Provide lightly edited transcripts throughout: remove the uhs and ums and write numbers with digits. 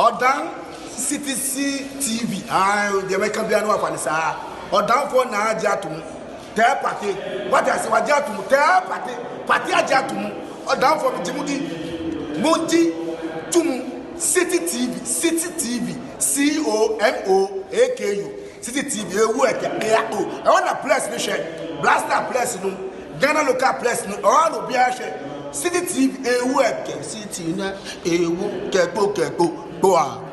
Odan CTC TV. The American Biano of Anissa. Odan for na Agyapong. Tell party. What I say, Agyapong. Tell party. Party Agyapong. Odan for Jimudi. Modi Tum City TV. COMOAKU. City TV. I want a place, Michelle. Blaster place, no. Ghana local place, no. All will be a share. City TV. City na. Keko. Go on.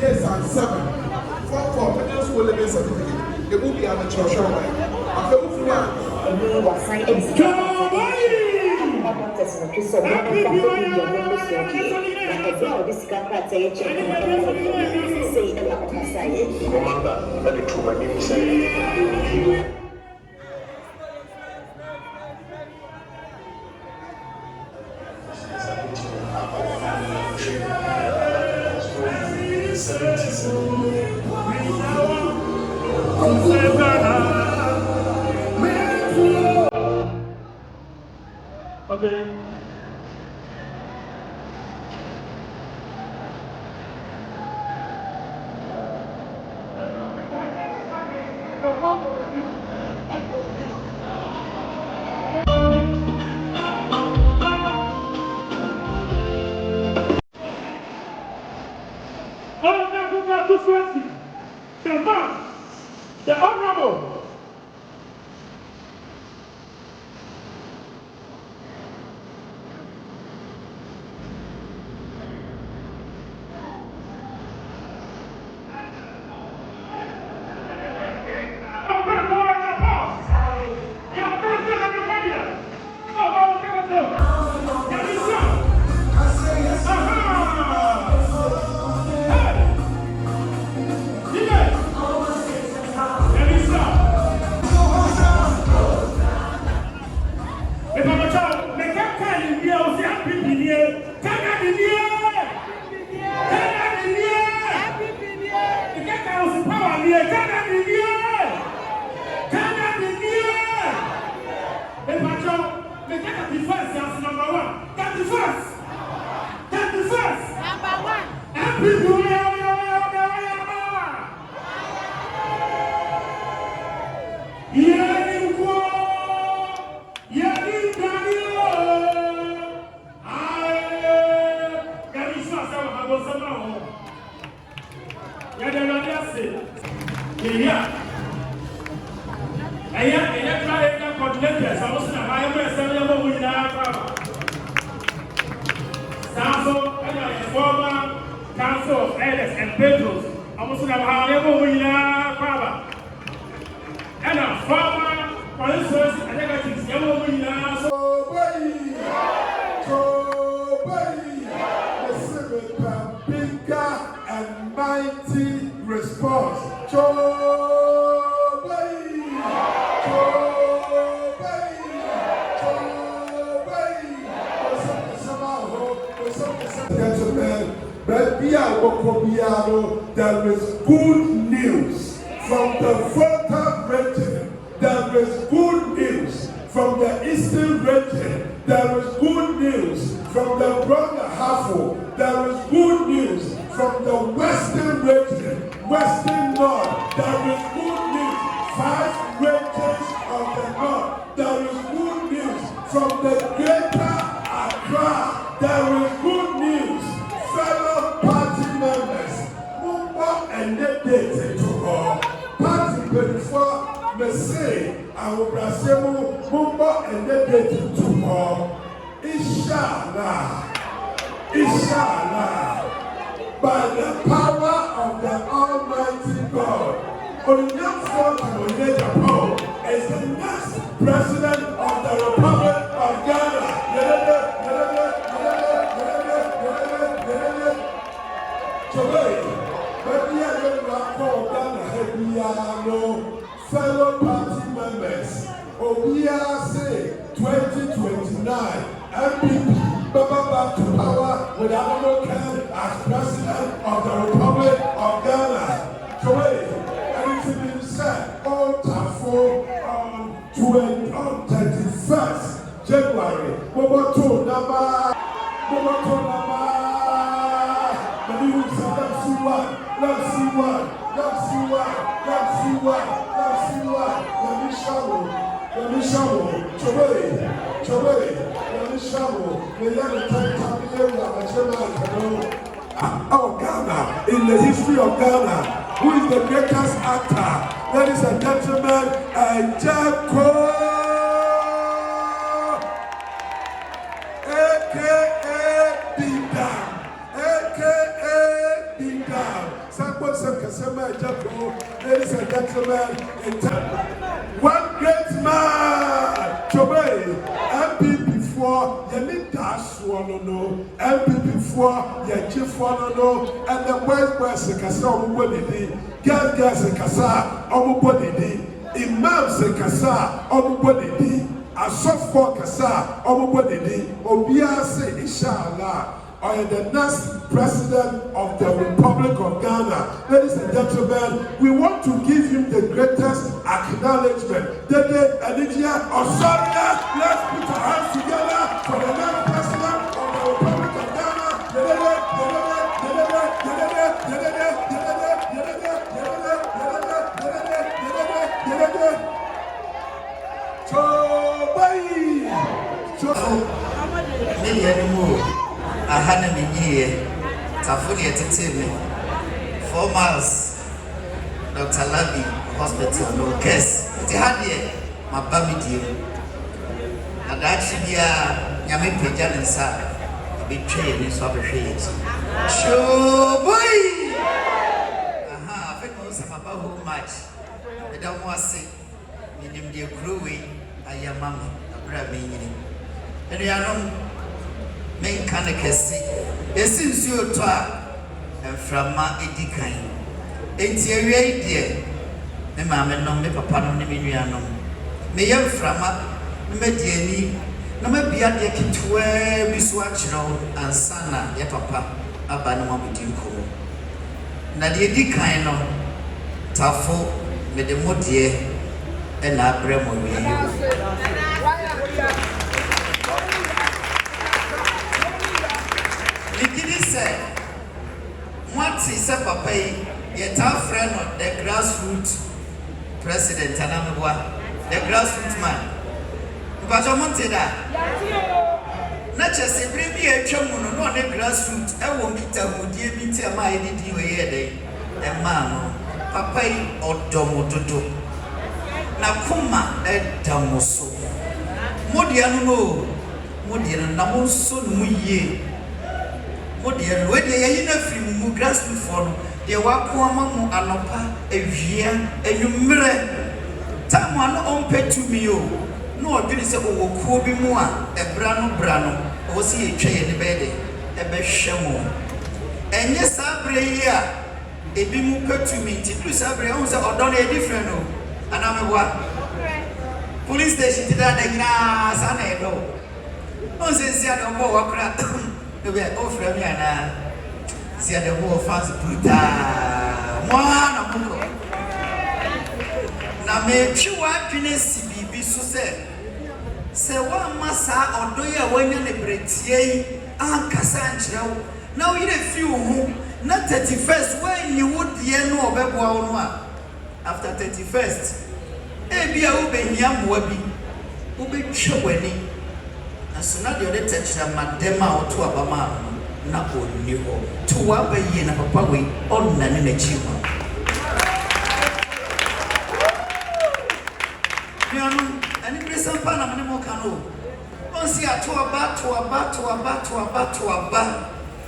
years and 7 for middle school level certificate. It will be amateur show. Okay. The Honorable Coordinators, I was in a higher former Council of Elders and Pedros, I was in a higher and a former Constituency and Delegates, bigger and mighty response. Gentlemen, there is good news from the Volta region. There is good news from the Eastern region. There is good news from the OldTafo. There is good news from the Western region, Western North. There is good news, 5 regions of the North. There is good news from the Greater Accra. There is good news, fellow party members. Mumba and Delegates to all. Party before me say, I will brasemu Mumba and Delegates to all. Inshallah, Inshallah, by the power of the Almighty God, Agyapong is the next president of the Republic of Ghana. Fellow party members, Obia say 2029 MPP back to power with Agyapong as president of the Republic of Ghana. Anything being said, OldTafo on 31st January. Moboto Nama. Let's see what. Let me show. Oh, Ghana, in the history of Ghana, who is the greatest actor? Ladies and gentlemen, Agyapong, aka Bidam, ladies and gentlemen, one great man, MPP for MPP for and the West Kasa girls Kasa Imam Kasa Asofo Kasa Obia say inshallah. I am the next president of the Republic of Ghana. Ladies and gentlemen, we want to give him the greatest acknowledgement. Let's put our hands together for the next president of the Republic of Ghana. Ahana Minye, Tafuni at 4 miles, Dr. Lavi, hospital no case. It's hard here. My baby and actually, Yami Pijan and Sa betray this opportunity. Sure, boy. Aha, I know about how much. I don't want to say, in the growing, I am mammy, a brave meaning. And you know, main kind of case. It seems you talk and from my edicine. It's a real dear. Me mamma no me papa no me nuanom. Me yam frama me diani na me bia de kitwe biso achiro ansana ya papa aba no mabudi nko. Na de edikan no tafo me de modie e na abrɛ mo wi. Likidi say what is a papa yet our friend of the Grassroots president Anamwa, the Grassroots man. But I wanted that. Not just a baby a chum no the Grassroots, I won't get a would you be tell my idea day, and man, papa or domoto. Now kuma a damoso. Modiano, Modian Namoso Muye. Modian, where they are in a film, Grassroots for. Ye wako amamu anopa evia enumre tamu ano ompe tumi o no odwini se owokuo bi mu a ebra no o si etwa ye ne bede ebehwe mo enye sabre yi a ebi mu petumi ti tu sabre on se odon e different o anamebwa police station ti da nyina sa na edo on se sia do mo wakra no be ofra mi ana see the whole fans brutal. Mwana muko. Na me chiwa twene sibibi so se wa masa odoye wanya ne bretie ankasa nkyerɛw na wo yire fi wo hu na 31st when you would ye no obeboa wo no a after 31st e bia wo behia mmoa bi wo betwe wani na so na de ode tɛkyerɛ madema wo to abama na oni ho to wa bayi na papa we onna ne na chiwa yanu ani presa pa na mane mo kanu on si ato aba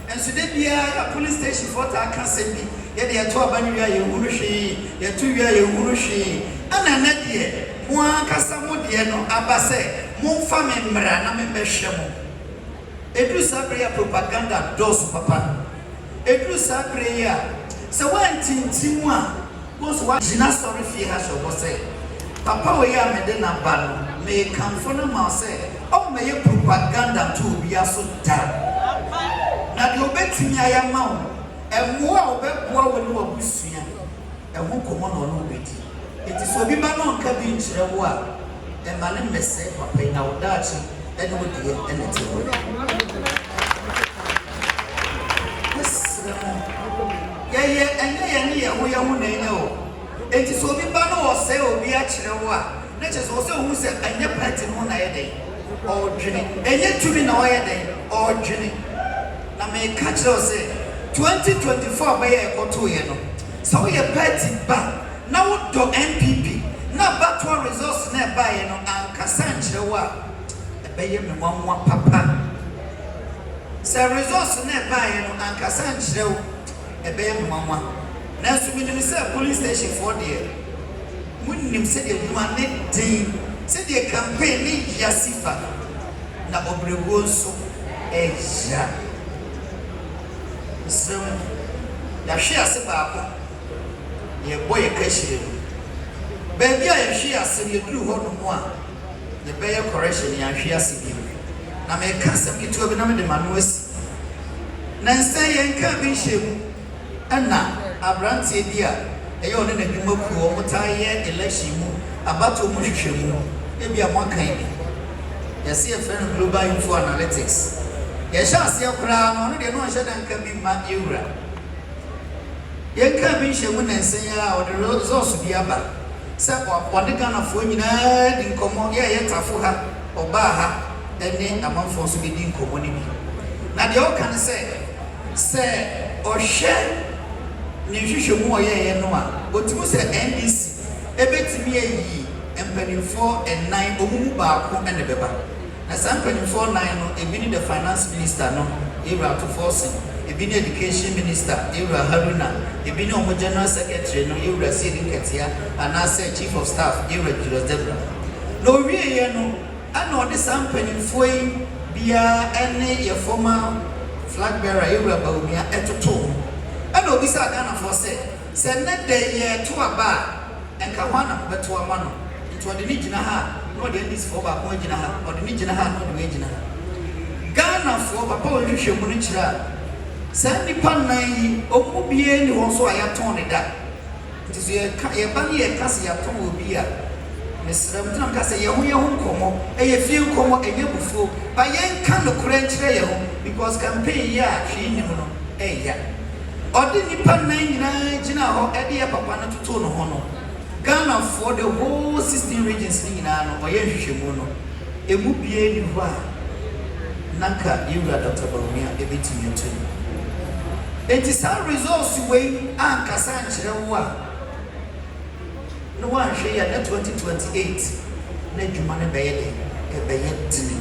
enso de bia ya police station for ta aka sembi ye de ato aba ni wia ye hunu hwe ye to wia ye hunu hwe ana na de mo aka samo de no aba se mo fa me mra na me behwe mo Edu sabre propaganda dos papa. Edu sabre ya. So one tintimu a was what jina sorry fi ha so say. Papa we ya me de na ba no. Me kan for na ma say. O me ye propaganda to bi aso da. Na de obetimi ayama o. Emu a obeboa we no abusua. Ehu komo no no obeti. Eti so bi ba no nka bi nkyere wo a. E ma ne mese papa na odachi. And what do you anything? Yeah, we are know. It is so be banner or say, or be actually what? Let us also who said, and your party on a day or Jenny, and yet to be no day or Jenny. Now, may catch us say 2024 by a or 2 years. So we are party back now to NPP, now back to our resource nearby and Cassancha. Baye me mwa papa se resource na baye no ankasa nkyerɛw baye me mwa na so mi nim se police station for there munnim se de duma ne din se de campaign ni yasifa na obrego so eja so ya hwe ase baako ye boye kashire baby a ye hwe ase ye duru ho no mo a the bear correction ya hwe ase bi na me kasa kitu bi na me de manuasi na nsa ye nka bi hyemu ana abrantie bi a eye one na bi maku o mutaye election mu abato mu hwehwemu e bi amokan bi ya see friend global info analytics ya sha ase akura no de no hye dan ka bi ma ewura ye nka bi hyemu na nsa ya o de resource bi aba se wade Ghana fo nyina di nkomo ye tafo ha oba ha ene amanfo so bi di nkomo ni bi na de o kan se o hye ni hwehwemu o ye no a otimu se NDC ebetimi eyi empanimfo ennan omumu baako ene beba na some empanimfo nine no ebi ni the finance minister no Ira to force ebi ni education minister Ira Haruna ebi ni omo general secretary no Ira Sidi Ketia and as chief of staff Ira Julius Debra no wie ye no ana odi some empanimfo yi bia ene ye former flag bearer Ira Baumia etoto ana obi sa Ghana for say net de ye to aba enka hwana beto ama no nto de ni gina ha no de this for ba ko gina ha o de ni gina ha no de gina ha Ghana for papa o hwehwe mu ni kira sa nipa nan yi omubie ni won so ayaton ne da nti so ye ba ni ye kase yaton obi a mesrem tram kase ye ho nkomo ye fie nkomo ye bufuo ba ye nka no kura nkire ye ho because campaign ya hwe ni mu no ya odi nipa nan nyina gina ho ede ye papa na toto no ho no Ghana for the whole 16 regions ni nyina no oye hwehwemu no emu bie ni ho a nanka Ira Dr. Baumia ebetimi otu it is our results we anka san kire wo a no wan hwe ya na 2028 na dwuma ne beye de ebeye tini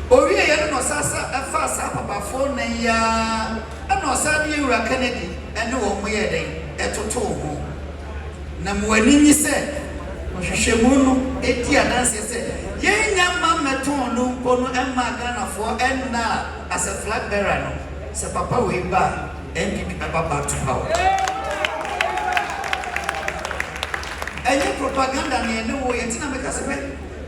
owie ye no sasa afa sa papa fo na ya ana osa de Ira Kennedy ene wo mo ye den etoto ho na mwani ni se ohwehwemu no edi adanse se ye nyama meton no mpo no emma Ghana for enna as a flag bearer no se papa we ba NPP back to power enye propaganda ne ene wo ye tina meka se be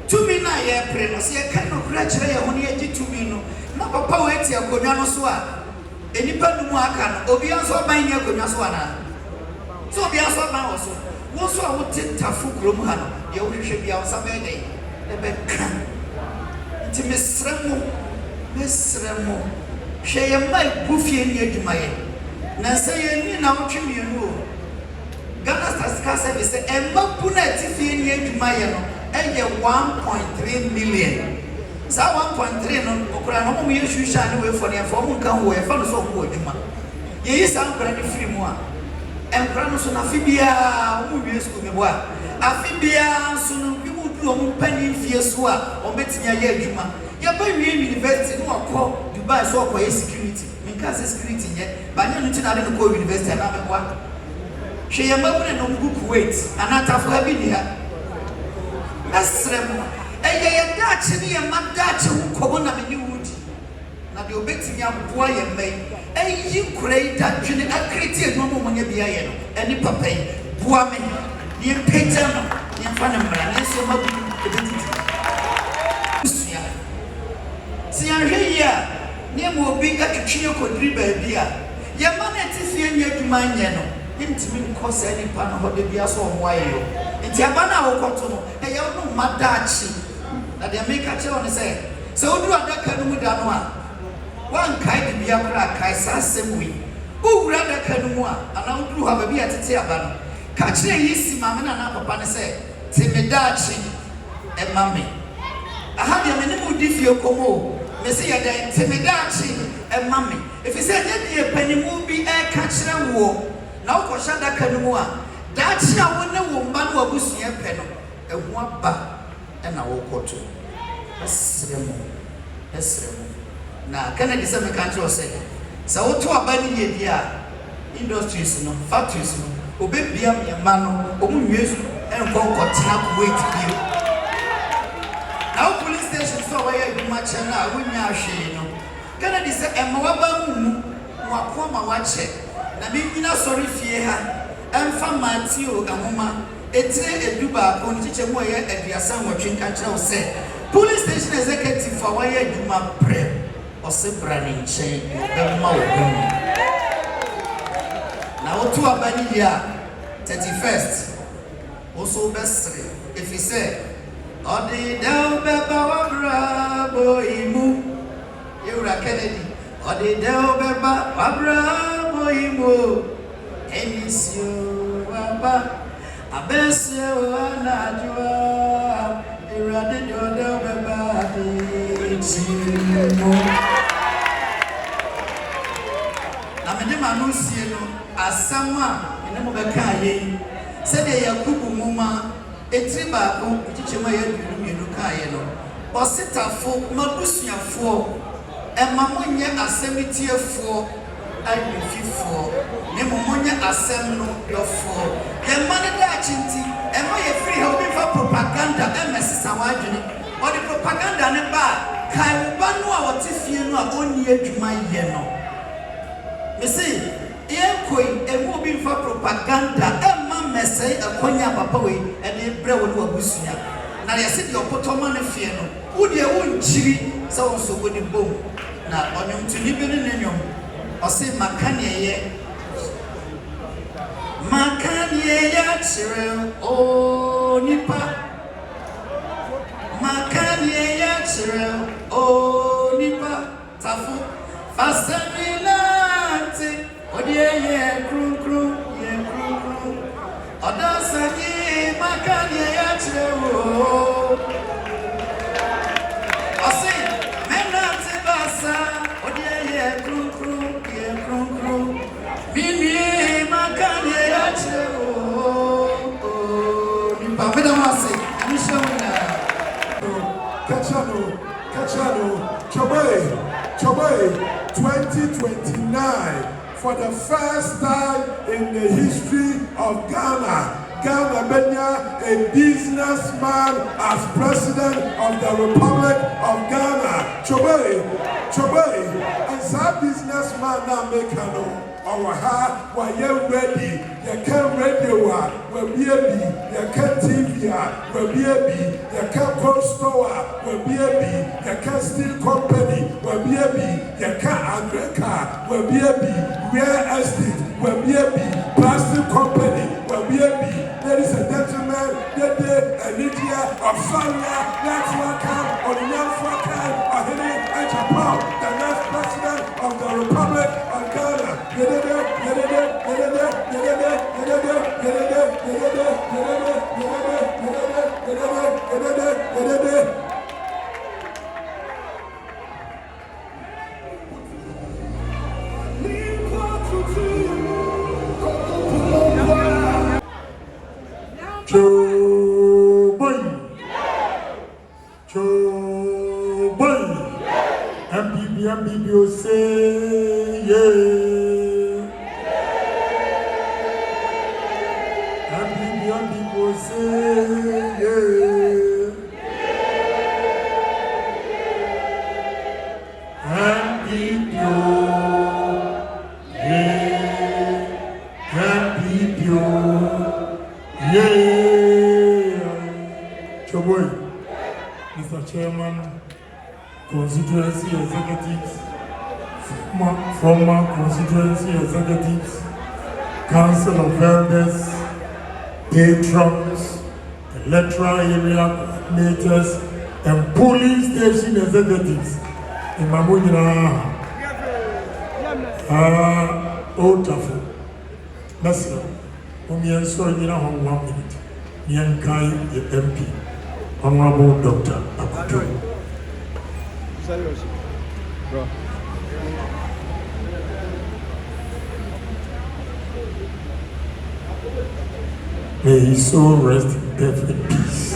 tumi na ye pre no se ye kan no kura kire ye ho ne ye tumi no na papa we ti akonwa no so a enipa numu aka no obi anso ban ne akonwa so ana so obi anso ban wo so wo so a wo tentafu krom ha no ye wo hwehwe bia wo sabe dey ebe kan ti mesremo hwe ye mai bufie ni adwuma ye na se ye ni na wo twemi no Ghana Statistical Service emma puna ti fie ni adwuma ye no eye 1.3 million sa 1.3 no okura no mo ye hwehwa ne we for ne for mo kan wo e fa no so mo adwuma ye yi sa nkura ni free mu a enkura no so na fibia wo wie school me bo a afibia so no bi mu du o mu pani fie so a o betimi aye adwuma ya ba wie university no akọ Dubai so akọ security minka security nye ba nya no tina de ko university na me kwa hwe ya mabu ne no mu Kuwait anatafo ha bi ni ha asrem eye dachi ni ya madachi ko na me ni wudi na de obetimi aboa ye mai eyi kurei da dwene akriti edwom mo nya bia ye no eni papa yi boa me ni pagya no ni fa na mra na so mabu ebetiti suya si anhwe ya ni mo obi atwetwe kodri ba bia ye ma na tifie nya adwuma nya no ntimi nkosa ni pa no hode bia so mo aye yo nti aba na awokoto no eye no madachi na de make che on say so odu adaka no mu da no a wan kai de bia kra kai sa semwi owura adaka no mu a ana odu ha ba bia tete aba no ka kire yi si mama na papa ne say timidachi e mame aha de me ne mu di fie komo me se ya de timidachi e mame if you say je de panimu bi e ka kire wo na wo sha daka no mu a dachi a wo ne wo mba no abusua pe no ehu aba e na wo koto esremo na kana disa me kan tro say sa wo to aba ni ye dia industries no factories no obebia me ma no omu nwesu en konko tina Kuwait bio na police station so where you ma chana wo nya hwe no kana disa emma wa ba mu wa koma wa che na bi nyina sorry fie ha emfa Matthew ahoma etire eduba ko ni chiche mu ye aduasa nwotwe nka kire wo se police station executive for why you ma pre o se brani nche be ma wo na wo to abani dia 31st also bestre if he say odi del be ba wa brabo imu Ira Kennedy odi del be ba wa brabo imu enisio wa abesio na jua Ira de del be ba imu na me de manusie no asama ene mo be ka ye Said they are Kubu Muma, a triba, Chichima, Yukaino, or Sita for Mabusia for, and Mamonia Assembly for, and 54, Nemonia Assembly your 4, and Manada Chinti, and my free hoping for propaganda, and Mrs. Awajini, or the propaganda and a bar, Kaibano, what if you know only to my yeno. You see, Equine, a moving for propaganda, and Mamma say a Konya Papawe, and a bread of Busia. Now, I said your Potoman Fiano, would you own chili, so good in boom. Now, on him to live in Nenium, or say Macania, Macania, oh, Nipa. Macania, oh, Nipa, Tafu, Fasamilante, oh, yeah, crew, yeah, crew. Odasani, Macania, oh. I say, Menate Basa, oh, yeah, crew, yeah, crew. Mini, Macania, oh, Nipa, Pedamasi, and Shona. Kachano, Chobe, 2029. For the first time in the history of Ghana, Ghana Benya, a businessman as president of the Republic of Ghana. Chobe, and some businessman now make a our heart, while you're ready, you can't radio, we're baby, you can't TV, we're baby, you can't cold store, we're baby, you can't steel company, we're baby, you can't agricare, we're baby, real estate, we're baby, plastic company, we're baby. Ladies and gentlemen, Lydia of Sonia, that's what come on the young of Agyapong, the next president of the Republic of Ghana. MPB say yeah. MPB say yeah. MPB yeah. Choboy, Mr. Chairman, Constituency executives, former Constituency executives, Council of Elders, patrons, electoral area coordinators, and polling station executives in Mamunyana, OldTafo. That's it. I'm sorry, you know, 1 minute. Nyankai, the MP, Honorable Dr. Agyapong. Bro. May his soul rest in perfect peace.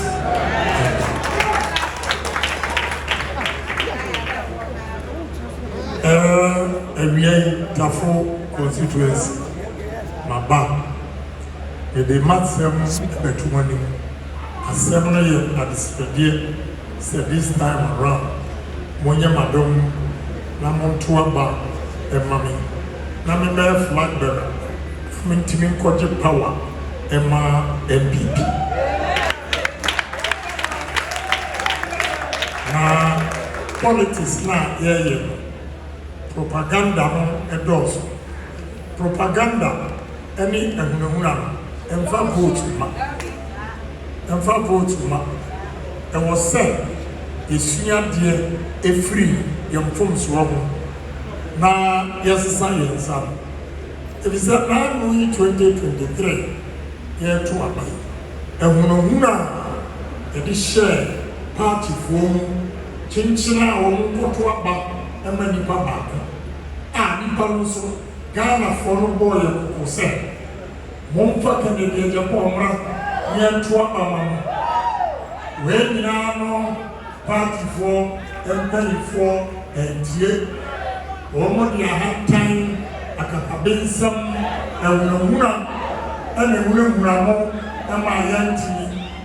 OldTafo constituency, Maba, the maximum between assembly at the this time around. Monya madam na montoa ba emami na me be flag bearer me ntimi nkoje power ema MPP na politics na ye propaganda no edos propaganda any ehunahuna emfa vote ma e was said Yesua deɛ efiri yɛmfom so ho na yɛsesa yɛnsa ebisa na no 2023 yɛto aban ehunahuna yɛde hyɛ party form kyenkyena a wɔn koto aba ɛma nipa baako a nipa no so Ghana for no bɔ yɛ ko sɛ momfa Kennedy Agyapong mra yentoa mama we nyina no party for employee entie omo dia hantan akakabensam ewunahuna ene wunahuna mo ama yanti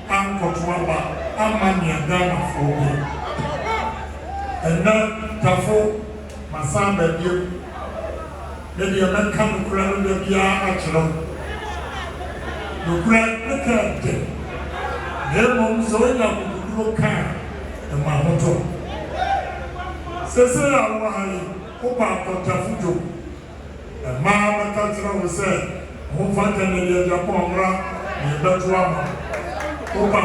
ankotoa ba ama niagana for ena tafo masamba bio maybe a man come to run the Bia Achron. No great mechanic. Their moms are in a car and my motor. Cecilia, why, Opa Contafuto. And Mamma Country will say, Who find any Agyapong, and Betuama. Opa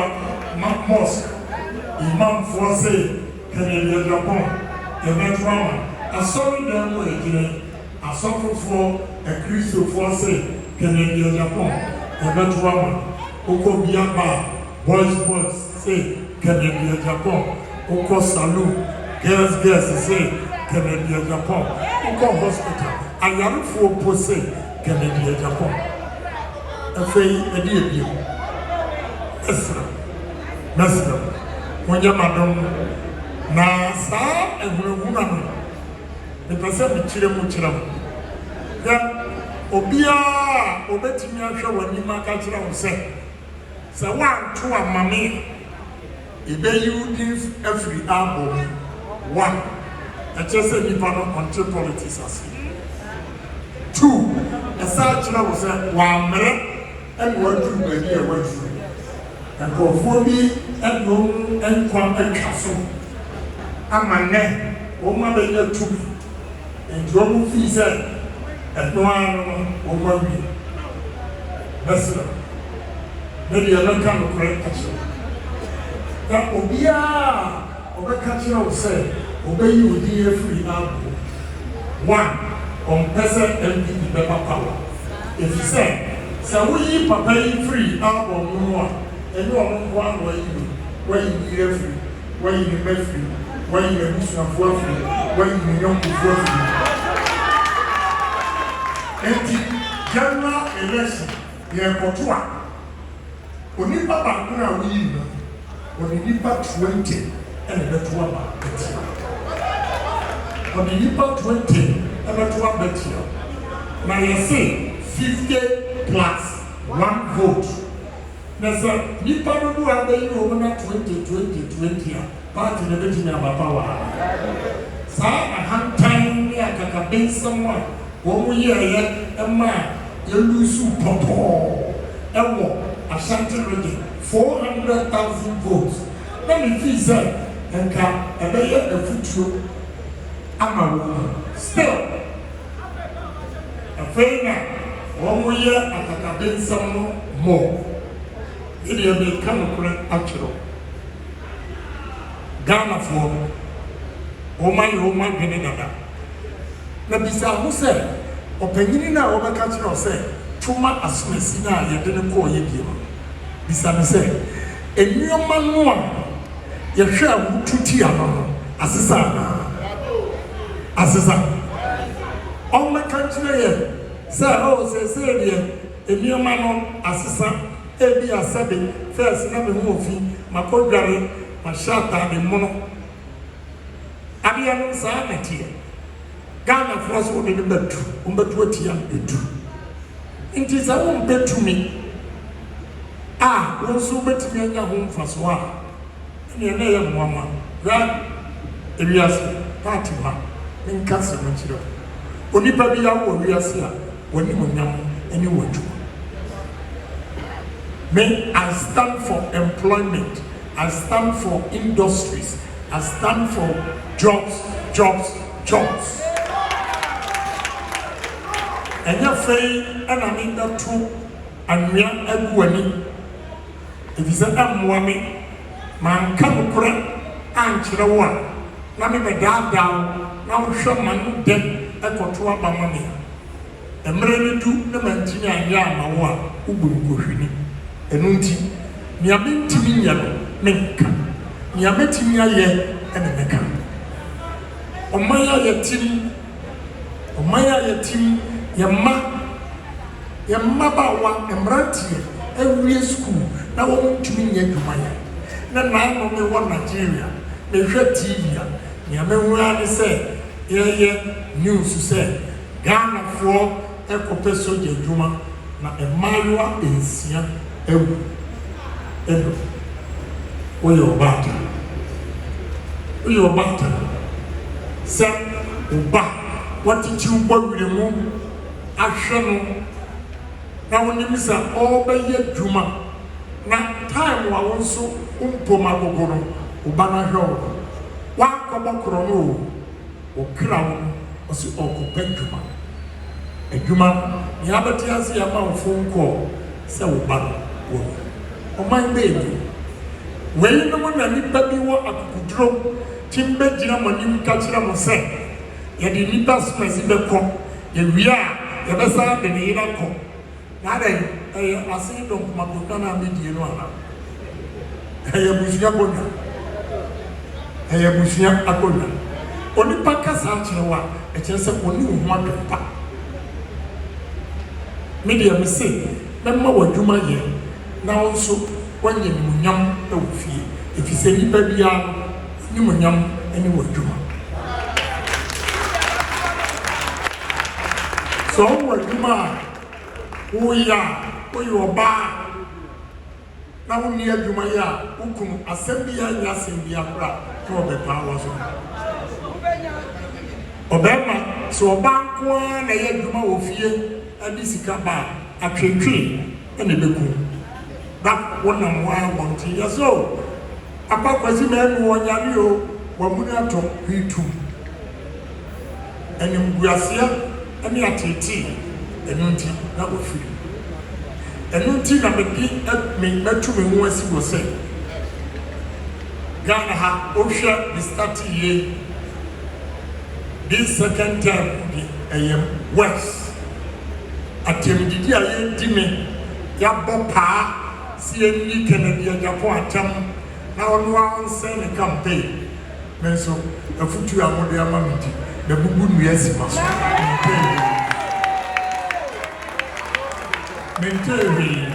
Mosque, Imam Force, Canadian Agyapong, and Betuama. I saw them way. Asofo a Christo force Canadian Agyapong Ebetuama Oko Biaba boys say Canadian Agyapong Oko Salou girls say Canadian Agyapong Oko hospital Ayarufo po say Canadian Agyapong Afei Ediebio Esra Wanya madam na sa ehunahuna no the person be chire ya obia obetimi ahwe wani maka chira wo se wan to amame ebe you give every album one I just say nipa no control politics as two esa chira wo se wa mere and what do be here what do and for me and no and kwam atwaso amane o ma be ya two and you feel say and no one over me. That's it. Maybe I don't come to correct action. That Obia, Oba Catcher will say, obey you dear free album. One, on person MPP paper power. If you say, so we pay free album no more, and you are one where you hear free, where you make free, where you use of free, where you young free. General election, the Kotua. Onipa Bakuna win, Onipa 20 and the Betuama Betia. Onipa 20 and the Betuama Betia. Now you say 50 plus 1 vote. Now, sir, Nipa do have a 20. Party in the Betina Bapawa. Sir, a hand time near Kakabin someone. One year, a man, you lose Popo, Ashanti region, 400,000 votes. Let me feel that and come and they have the future. I'm a woman. Still, a fair 1 year at a cabin some more. It will be correct actual. Ghana for Oman, Canada. Na bisa ho se opanyini na obeka kire o se tuma asomasi na yede ne ko ye biem bisa me se enuoma no a ye hwe amututi ano asesa on me kire ye se o se de enuoma no asesa e bi asabe first na me ho ofi makodware mashata de mono abia no sa metie Ghana for us would be better, what young better. It is a woman better me. Also better me a home for Swa. And your name, Mamma. That areas party man in Castle Manchester. Only Babia will be as here when you know anyone. May I stand for employment, I stand for industries, I stand for jobs. And your faith and I mean that too, and we are a woman. It is a woman, man come correct, and Chirawa. Now me down, now show man dead a control by money. A merely do the Mantina and Yama, Ubu, and Unti, Niabin Timia, Menka, Niametimia ye, and a Mecca. Omaya ye team, Yamma Your mama Emranti, every school, now want to mean Yadumaya. Then I only one Nigeria, the red TV, Yamawani said, news to say, Ghana for Echo Peso Yaduma, na Emmanuel in Sia, where your battle. Your battle. Sir, Uba, what did you want with the moon? Action. Now, when you miss all by your Juma, now time was also Umpoma Ubana Hill. One Kabakrono or Crown or Penjuma. A Juma, the Abatias Yama phone call, so Ubana. Oh, my baby. When no one and baby were a drop, Timber Jinaman Kachira was said, yet the Nipas President, we are the best of the Iraq. Now, I say, don't Mabukana Midiana. I am Bushia Bona. I am Bushia Agona. Only Paka Sanchawa, a chance of only one pa. Media mistake, remember what you might hear. Now, also, when you munyam no fee, if you say baby, you munyam anywhere Juma. So, what Juma? We are bar. Now, near Jumaya, Ukum, Assembly, Yasim, Biafra, for the powers. Obama, so a bank one, a Juma of fear, and this is Kaba, a tree, and a beku. That one and one, 1 years old. A papa was in one yario, one minute of P2. And in Gracia, and the ATT. Enunti na ofiri enunti na me metu me ho asi go say Ghana ha ohwe the start year this second term the west atem didi aye di me ya bopa si enyi Kennedy Agyapong atam na ono anse ne campaign me so afutu amode amamiti na bubu nu asi maso Menteri,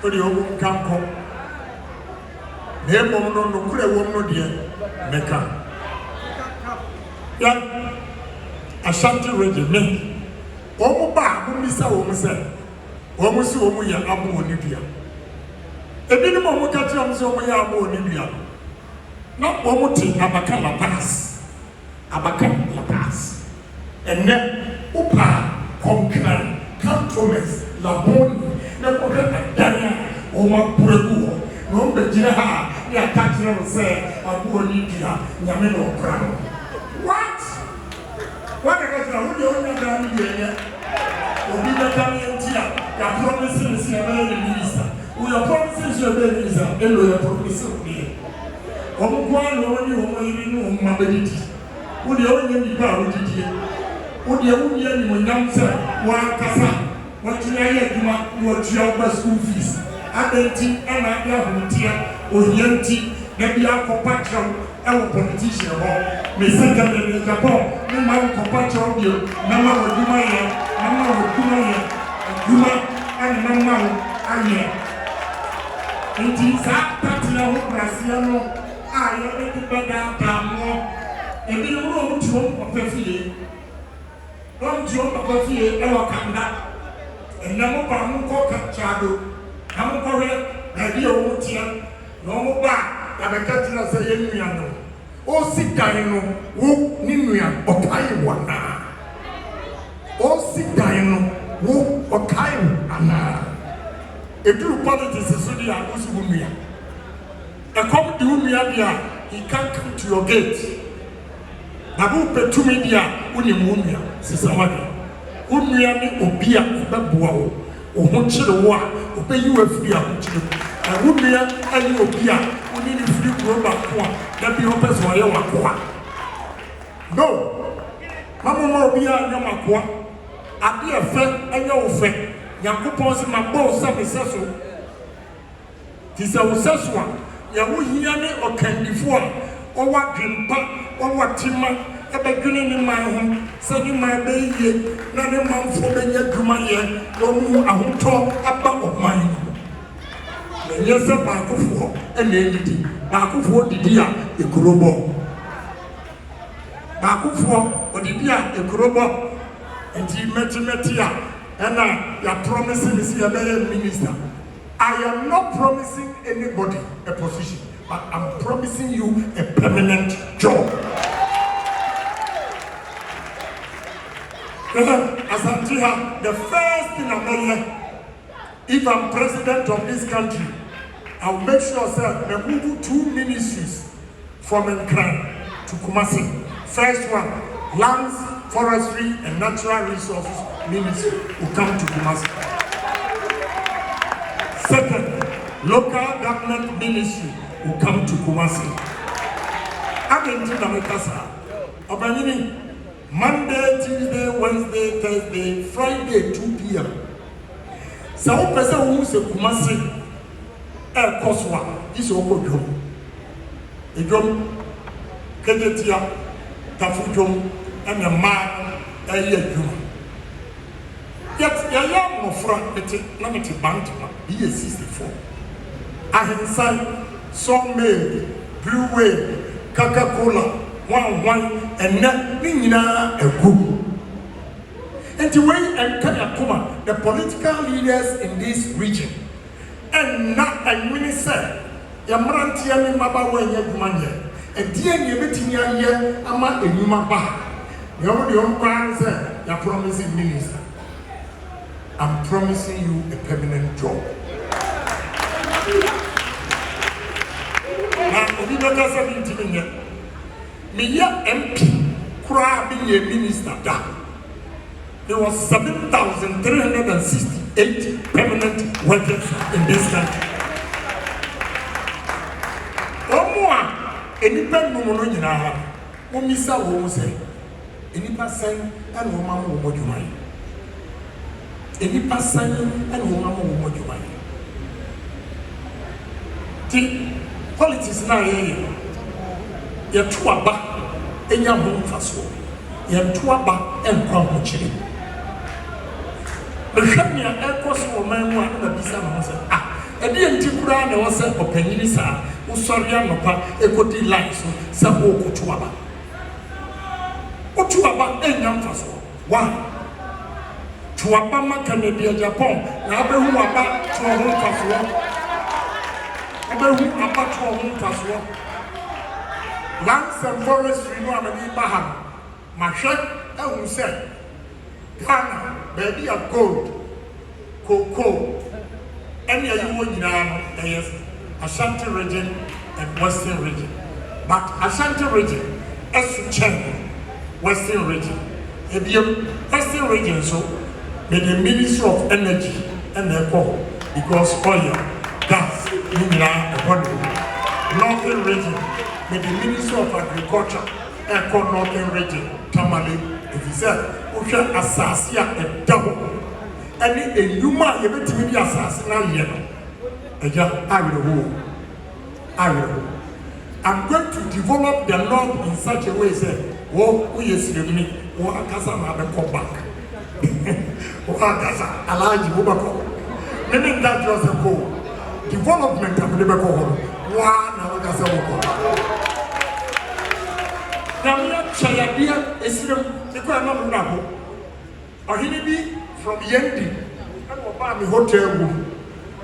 for the old camp. The woman no good woman, dear Mecca. Yeah, Ashanti regiment. Omoba, who Mr. Woman said, almost Omoya Abu Onibia. A minimum of Katiams Omoya Abu Onibia. Not Omoti, Abaka La Paz. Abaka La Paz. And then Upa, Conclan. Thomas, Laboni, Napoleon, Dania, Oma Purego, no Bejina, the attachment will say, Abu Olivia, Yamino Crown. What? What are you only done here? Will be the Daniel, your promises, your very minister. We are promises, your very minister, and we are promising me. Omquan, only Mabediti. Would you only be proud of it? Would you only when young sir, one casa, what you are, what your school fees, Adenti, and I have here, or Yanti, maybe our compatron, our politician, or Miss Secretary in Japan, no man compatron, you, Mama would do my hair, Mama would do my hair, Duma, and Mama, I am. It is that Tatina Brasiano, I am the better, and you wrote to of the field. Don't joke about the Elokanda. And no more Chado. No more Radio Mutia. No more back. I'm a Catina Sayano. O Sitano, who Nimian, or Kaiwana. O Sitano, who or Kaiwana. A true politics is really a Usumia. A come to Umia, he can't come to your gate. Abu petu media uni mumia sisamadi umia ni obia bebuawo ohunchire wo a obeyi wafiri ahunchire umia ani obia uni ni free global ko a da bi ho pese wo ye wakoa no mama obia nyamakoa ade efe anya wo fe yakopon se mabo se meseso ti se wo seso a ya wo hia ni okandifo a o wa dwempa o wa tima ebedwene ne man ho sɛ ne man bɛyie na ne manfo bɛnya dwumayɛ na ɔmu ahotɔ aba ɔman no ɛnyɛ sɛ baakofoɔ ɛna ɛdidi baakofoɔ didi a ekuro bɔ baakofoɔ ɔdidi a ekuro bɔ nti mɛtimɛti a ɛna yɛ promising me si yɛbɛyɛ minister. I am not promising anybody a position, but I'm promising you a permanent job. As I'm here, the first thing I'm going to, if I'm president of this country, I'll make sure that I move 2 ministries from Nkran to Kumasi. First one, lands, forestry, and natural resources ministry will come to Kumasi. Second, local government ministry will come to Kumasi. Argentina Mekasa. Obanini, Monday, Tuesday, Wednesday, Thursday, Friday, 2 p.m. So, person who say Kumasi, Koswa, this is Oko Jom, Kejetia, Tafu Jom, and a man, Juma. Yet, Yaya Mofra, Namity Bantima, he is 64. Ahinsan, Sawmill, Brewway, Coca-Cola, one, and Nina a group. And the way and Kayakuma, the political leaders in this region, and not a minister, Yamarantia Maba Yagumania, and dear Yabetinia Ama and Yumaba. You already on you're promising minister. I'm promising you a permanent job. Now, we don't have something me MP, Kura being a minister. There was 7,368 permanent workers in this country. Any pen woman in our home, Missa will say, any person and woman will what you mind. Any person and woman will what you mind. The politics now, you're too about in your home fast. You're too about and come. The Shania Air Course woman one the Bisa said, and the Antiquara was a penisa, who sorry, Nopa, equity lines, some Okutuaba. Otuaba and Yamfas. One. Tuabama Canada, Agyapong, Nabe who about to a home castle. Nabe who about to a home castle. Lands and forestry, no, I'm Baham. Mashet, who said, Ghana, baby of gold, cocoa, any of you in yes, Ashanti region and Western region. But Ashanti region, Esu Western region. If you Western region, so with the Ministry of Energy and Eco, because oil, gas, Northern region, with the Ministry of Agriculture, Eco Northern region, Tamale. If you said, we can assassinate a double. And a human, you bet me assassinate I'm going to develop the north in such a way, say, oh, we is me, oh, I can't have a come back. Oh, I can't allow you to maybe that was a goal. Development of the Bako. One, I can't say, now, Chayadia is the Grandma or he be from Yendi and Obama hotel room.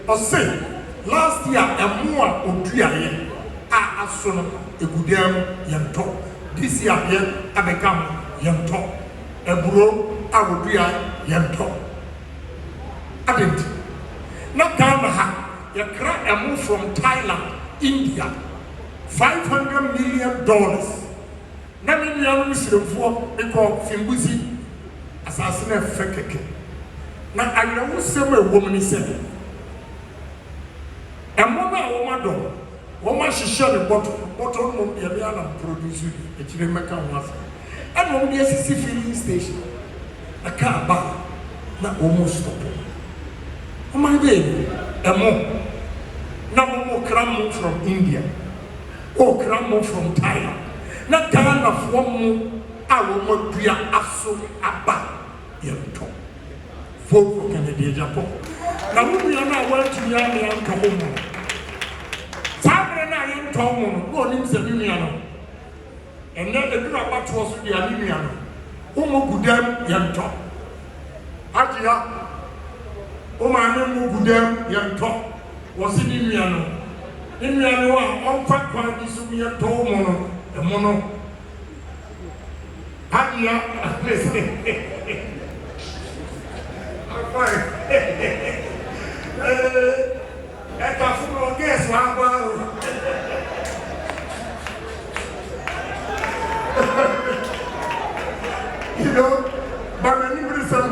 Or say, last year, a more Odria, a son of a good young top. This year, I become young top. A bro, I would be a young top. I didn't. Not Ghana, you crack a move from Thailand, India, $500 million. Na me nua no sirefo me ko Fimbuzi assassin fekeke na agrewo sem e wom ni se e mo na wo ma do wo ma hihye ne bottle no ye be ana produce e kire meka ho asa e no me asisi filling station a car ba na almost stop o ma be e mo na mo kram from India o kram from Thailand. Na Ghana for a wɔn dua aso aba yɛntɔ vote for Kennedy Agyapong na wo nua no a wɔatumi ame antɔ mo mu saa berɛ no a yɛntɔ mo no na ɔnim sɛ ne nua no ɛnɛ ɛduru abatoɔ so deɛ ne nua no wɔmmɔ gu dɛm yɛntɔ agyea wo maame mu gu dɛm yɛntɔ wɔ se ne nua no a ɔmfa kwan bi so yɛntɔ mo no ɛmo no agyea ɛka funu ɔgɛs wa agba o you know bana ni biri sɛm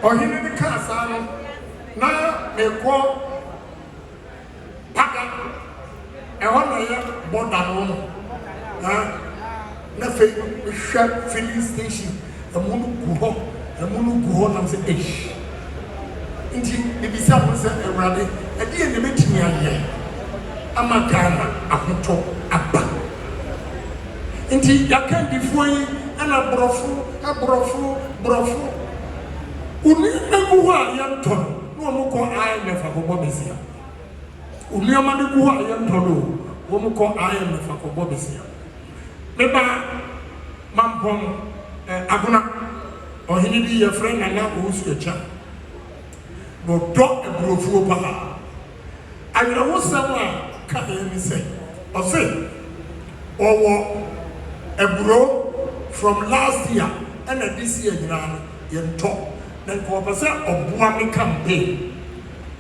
ɔhene ne kaa saa no na mekɔ paga ɛhɔ na yɛ bɔda no no na fei hwɛ filling station ɛmu no gu hɔ nam sɛ nti ebisa mo sɛ awurade ɛdeɛ ne bɛtumi ayɛ ama Ghana ahotɔ aba nti yɛaka ndifoɔ yi ɛna borɔfo onneɛma gu hɔ a yɛntɔ no na wɔn kɔ IMF akɔbɔ besia onneɛma no gu hɔ a yɛntɔ no wɔn kɔ IMF akɔbɔ besia meba mampɔn agona ɔhene bi yɛfrɛ Nana Owusu Akya n'ɔdɔ aburofuo paa awerɛwosɛm a ka ɛni sɛ ɔse ɔwɔ aburo from last year ɛna this year nyinaa no yɛntɔ na nka ɔpɛ sɛ ɔboa me campaign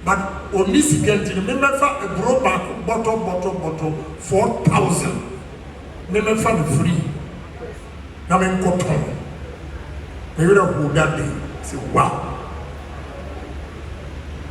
but ɔni sika nti no memɛfa aburo baako bɔtɔ 4,000 memɛfa no free na menkɔtɔn na werɛ ho da de sɛ wow